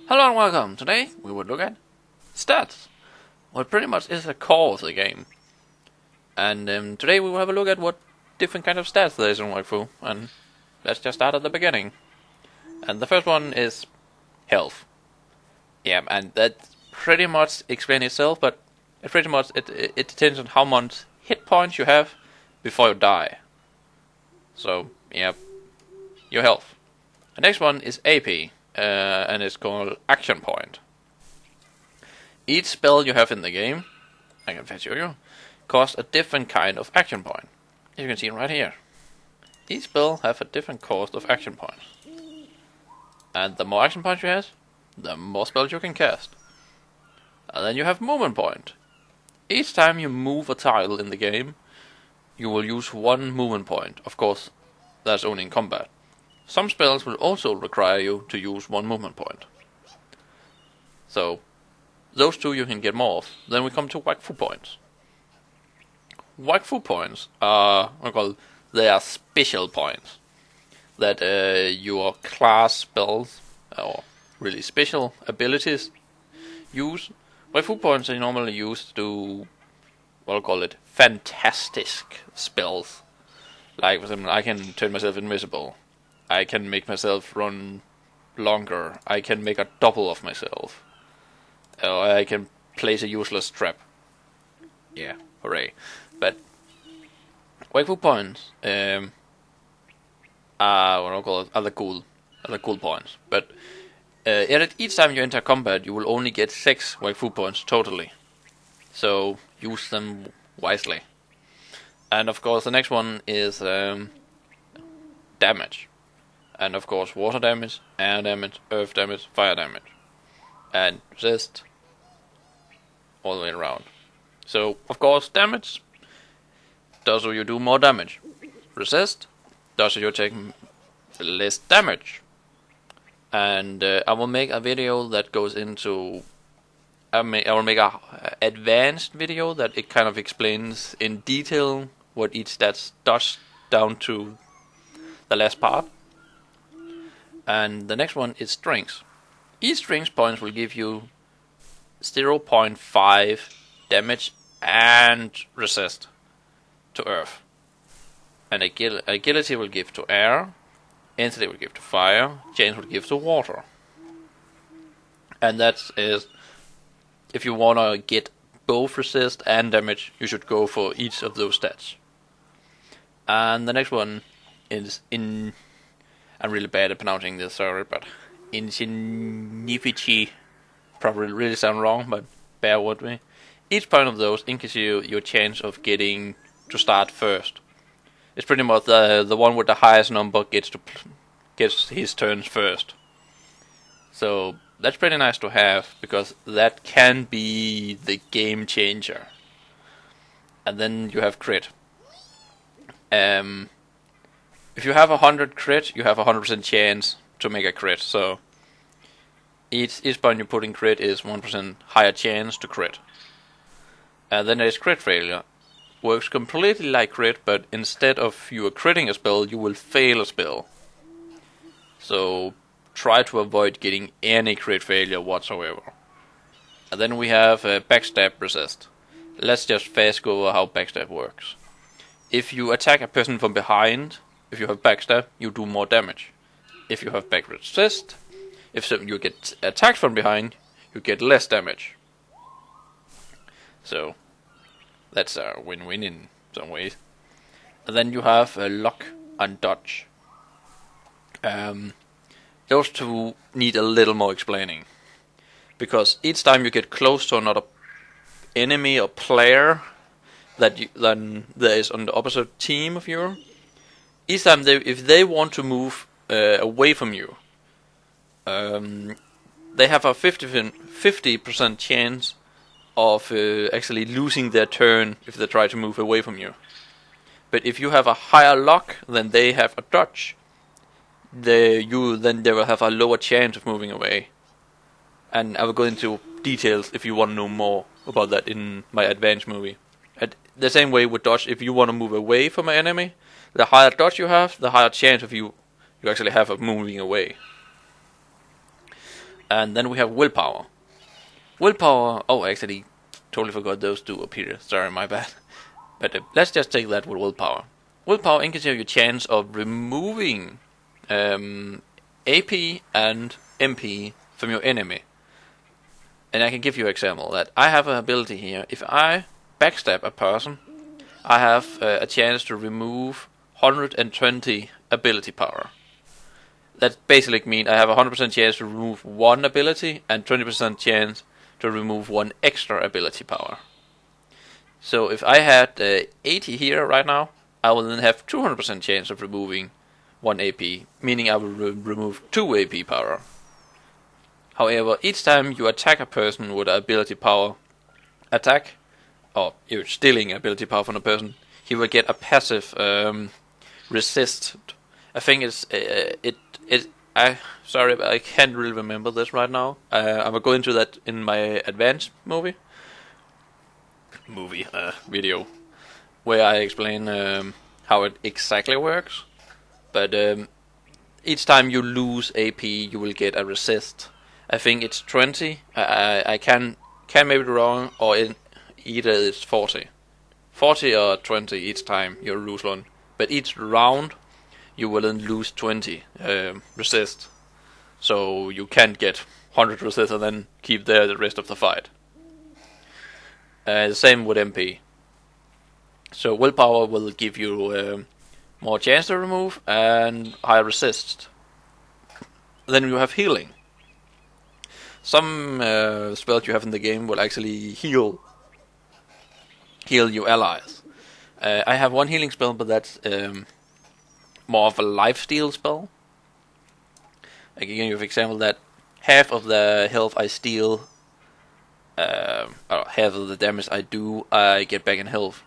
Hello and welcome. Today we will look at stats. What pretty much is the core of the game. And today we will have a look at what different kind of stats there is in Wakfu. And let's just start at the beginning. And the first one is health. Yeah, and that pretty much explains itself, but it pretty much it depends on how much hit points you have before you die. So yeah, your health. The next one is AP. And it's called action point. Each spell you have in the game, I can show you, costs a different kind of action point. You can see it right here. Each spell have a different cost of action points. And the more action points you have, the more spells you can cast. And then you have movement point. Each time you move a tile in the game, you will use one movement point. Of course, that's only in combat. Some spells will also require you to use one movement point. So, those two you can get more of. Then we come to Wakfu points. Wakfu points are, they are special points that your class spells, or really special abilities, use. Wakfu points are normally used to do, fantastic spells. Like, for example, I can turn myself invisible. I can make myself run longer. I can make a double of myself. Or I can place a useless trap. Yeah, hooray. But Wakfu points are the cool points. But each time you enter combat, you will only get 6 Wakfu points totally. So use them wisely. And of course, the next one is damage. And of course, water damage, air damage, earth damage, fire damage. And resist all the way around. So, of course, damage does you do more damage. Resist does you take less damage. And I will make a video that goes into... I will make a advanced video that it kind of explains in detail what each stat does down to the last part. And the next one is strength. Each strength points will give you 0.5 damage and resist to earth. And agility will give to air, intensity will give to fire, chance will give to water. And that is, if you wanna get both resist and damage, you should go for each of those stats. And the next one is I'm really bad at pronouncing this, sorry, but insignificant probably really sound wrong, but bear with me. Each point of those increases your chance of getting to start first. It's pretty much the one with the highest number gets his turns first. So that's pretty nice to have, because that can be the game changer. And then you have crit. If you have 100 crit, you have 100% chance to make a crit. So each point you put in crit is 1% higher chance to crit. And then there is crit failure. Works completely like crit, but instead of you critting a spell, you will fail a spell. So try to avoid getting any crit failure whatsoever. And then we have backstab resist. Let's just fast go over how backstab works. If you attack a person from behind, if you have backstab, you do more damage. If you have back resist, if you get attacked from behind, you get less damage. So that's a win-win in some ways. And then you have lock and dodge. Those two need a little more explaining, because each time you get close to another enemy or player than there is on the opposite team of you, each time if they want to move away from you, they have a 50% chance of actually losing their turn if they try to move away from you. But if you have a higher lock than they have a dodge, then they will have a lower chance of moving away. And I will go into details if you want to know more about that in my advanced movie. The same way with dodge, if you want to move away from an enemy, the higher dodge you have, the higher chance of you actually have of moving away. And then we have willpower. Willpower. Oh, actually, totally forgot those two up here. Sorry, my bad. But let's just take that with willpower. Willpower increases your chance of removing AP and MP from your enemy. And I can give you an example that I have an ability here. If I backstab a person, I have a chance to remove 120 ability power. That basically means I have a 100% chance to remove one ability and 20% chance to remove one extra ability power. So if I had 80 here right now, I will then have 200% chance of removing 1 AP, meaning I will remove 2 AP power. However, each time you attack a person with an ability power attack, or you're stealing ability power from a person, he will get a passive resist. I think it's sorry, but I can't really remember this right now. I will go into that in my advanced video, where I explain how it exactly works. But each time you lose AP, you will get a resist. I think it's 20. I can maybe be wrong, or either it's 40 or 20 each time you lose one. But each round, you will then lose 20 resist. So you can't get 100 resist and then keep there the rest of the fight. The same with MP. So willpower will give you more chance to remove and higher resist. Then you have healing. Some spells you have in the game will actually heal your allies. I have one healing spell, but that's more of a lifesteal spell. I can give you an example that half of the health I steal, half of the damage I do, I get back in health.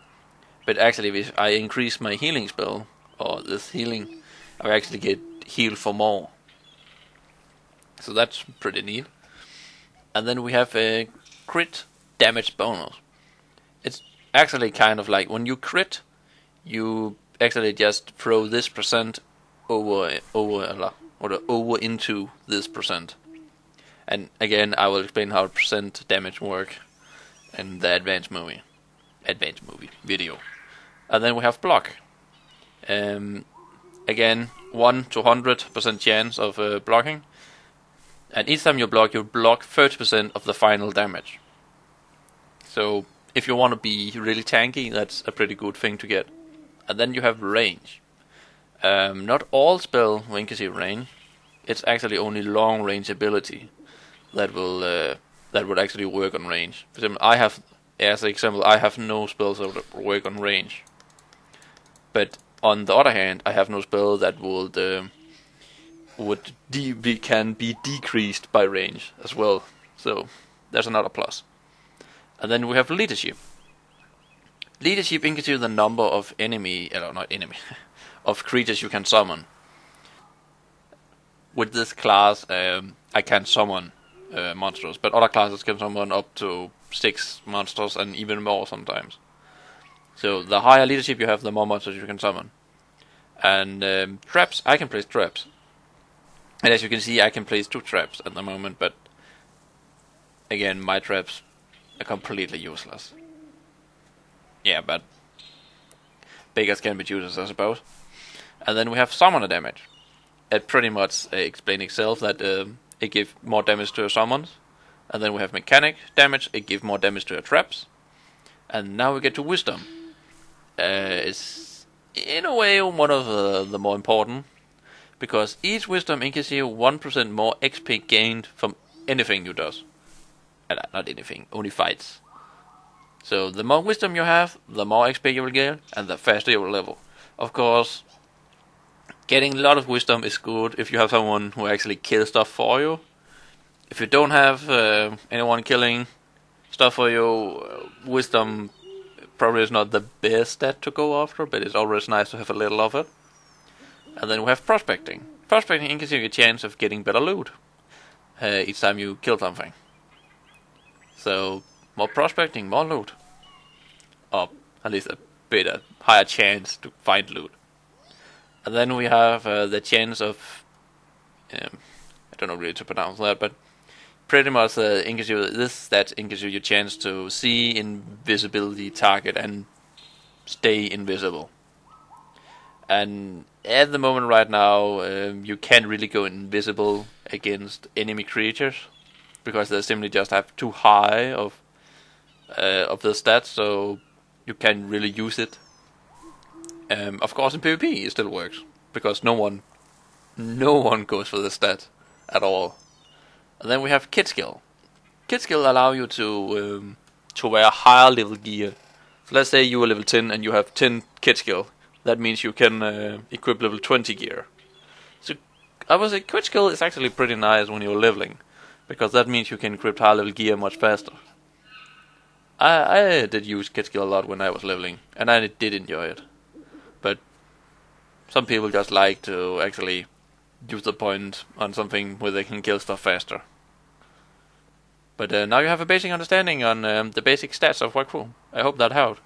But actually, if I increase my healing spell, or this healing, I actually get healed for more. So that's pretty neat. And then we have a crit damage bonus. It's actually kind of like when you crit, you actually just throw this percent over into this percent. And again, I will explain how percent damage work in the advanced movie video. And then we have block. Again, 1 to 100% chance of blocking. And each time you block 30% of the final damage. So if you want to be really tanky, that's a pretty good thing to get. And then you have range. Not all spell will increase range. It's actually only long range ability that would actually work on range. For example, I have no spells that work on range. But on the other hand, I have no spell that can be decreased by range as well. So there's another plus. And then we have leadership. Leadership increases the number of of creatures you can summon. With this class, I can summon monsters, but other classes can summon up to 6 monsters and even more sometimes. So the higher leadership you have, the more monsters you can summon. And traps, I can place traps. And as you can see, I can place 2 traps at the moment, but again, my traps are completely useless. Yeah, but beggars can be choosers, I suppose. And then we have summoner damage. It pretty much explains itself that it gives more damage to your summons. And then we have mechanic damage, it gives more damage to your traps. And now we get to wisdom. It's in a way one of the more important. Because each wisdom increases you 1% more XP gained from anything you does. Not anything, only fights. So the more wisdom you have, the more XP you will get, and the faster you will level. Of course, getting a lot of wisdom is good if you have someone who actually kills stuff for you. If you don't have anyone killing stuff for you, wisdom probably is not the best stat to go after, but it's always nice to have a little of it. And then we have prospecting. Prospecting increases your chance of getting better loot each time you kill something. So, more prospecting, more loot. Or at least a bit higher chance to find loot. And then we have the chance of... I don't know really to pronounce that, but pretty much this stat gives you your chance to see invisibility target and stay invisible. And at the moment right now, you can't really go invisible against enemy creatures because they simply just have too high of the stats, so you can't really use it. Of course, in PvP it still works because no one goes for the stat at all. And then we have kit skill. Kit skill allow you to wear higher level gear. So let's say you are level 10 and you have 10 kit skill. That means you can equip level 20 gear. So I would say kit skill is actually pretty nice when you're leveling, because that means you can equip high level gear much faster. I did use kit skill a lot when I was leveling, and I did enjoy it. But some people just like to actually use the point on something where they can kill stuff faster. But now you have a basic understanding on the basic stats of Wakfu. I hope that helped.